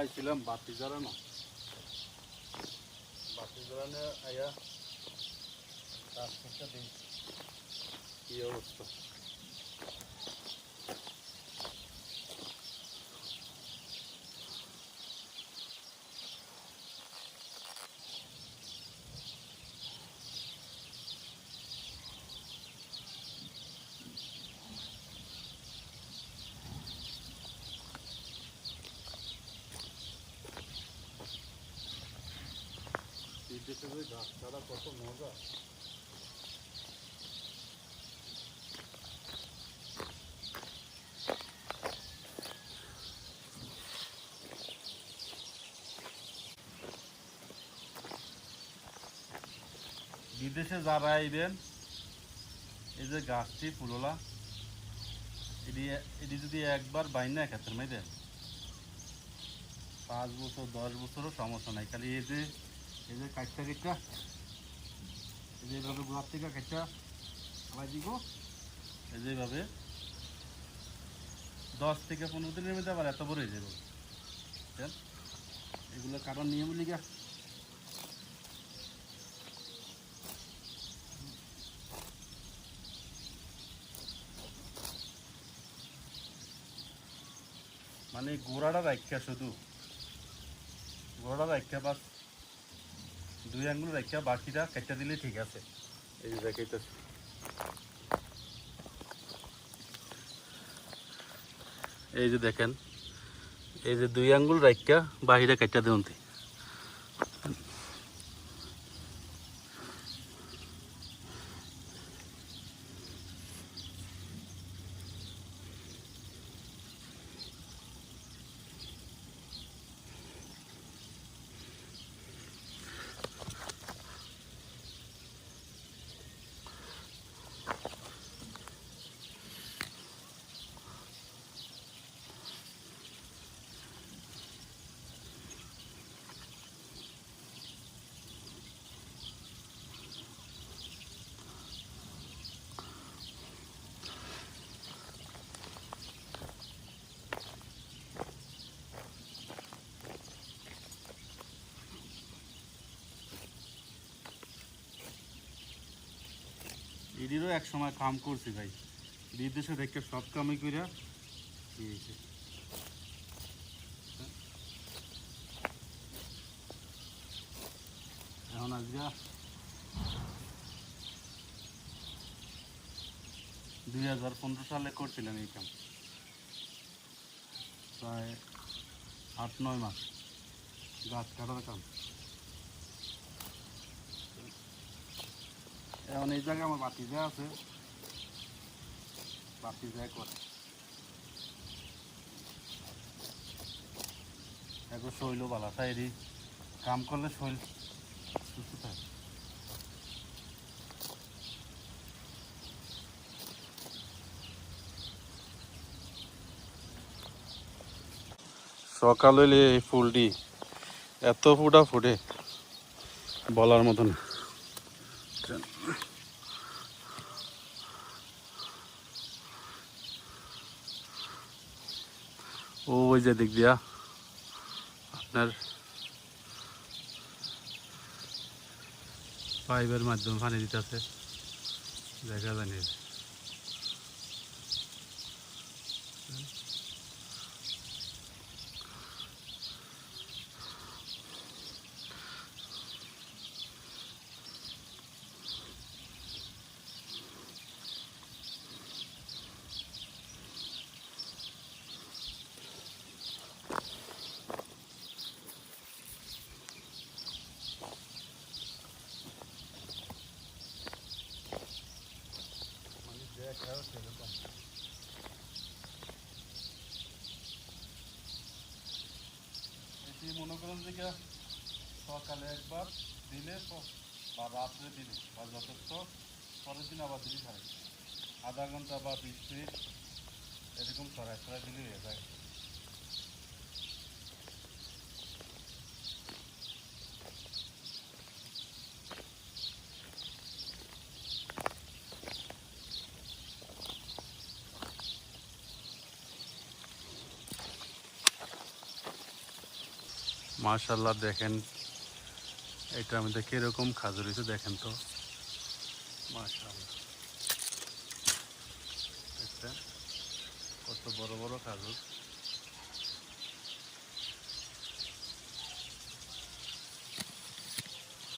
আইছিলাম বাতি জ্বালানো, বাতি জ্বালানো আয়া কাজ করতে দিই কি অবস্থা। বিদেশে যে গাছ ছাড়া কত মজা। বিদেশে যারা আইবেন এই যে গাছটি ফুললা এটি যদি একবার বাইনা ক্ষেত্রে মাই দেন 5 বছর 10 বছরও সমস্যা নাই। খালি এই যে কাটটা কেটটা এই যে এইভাবে গোড়ার থেকে কাটটা আবার দিব, এই যে এইভাবে 10 থেকে 15 দিনের মধ্যে আবার এত বড় হয়ে যাবে। এগুলো কাটার নিয়ম লিখা মানে গোড়াটা রাখা, শুধু গোড়াটা রাখা বাস 2 আঙ্গুল রাখা, বাকিটা কেটে দিলে ঠিক আছে। এই যে দেখাইতেছি, এই যে দেখেন এই যে 2 আঙ্গুল রাখা বাহিরে কেটে দেন। এটিরও এক সময় কাম করছি ভাই, বিদেশে দেখে সব কামই করিয়া দিয়েছে। এখন আজকে 2015 সালে করছিলাম এই কাম, প্রায় 8-9 মাস গাছ কাটার কাম। এখন এই জায়গায় আমার বাতি যা আছে, বাতি যা করে একবার শৈল বালা তাই কাম করলে শৈল সুস্থ থাকে। সকাল হইলে এই ফুলটি এত ফুটা ফুটে বলার মতন। ওই যে দিক দিয়া আপনার পাইপের মাধ্যমে পানি দিতেছে, দেখা জানি। এটি মনে করেন যে সকালে একবার দিলে বা রাত্রে দিলে বা যথেষ্ট, পরের দিন আবার দিলে ছাড়ে আধা ঘন্টা বা 20 মিনিট এরকম ছড়ায় ছড়ায় দিলে হয়ে যায়। মাশাআল্লাহ দেখেন এটার মধ্যে কিরকম খাজুর হয়েছে দেখেন তো, মাশাআল্লাহ দেখছেন কত বড় বড় খাজুর।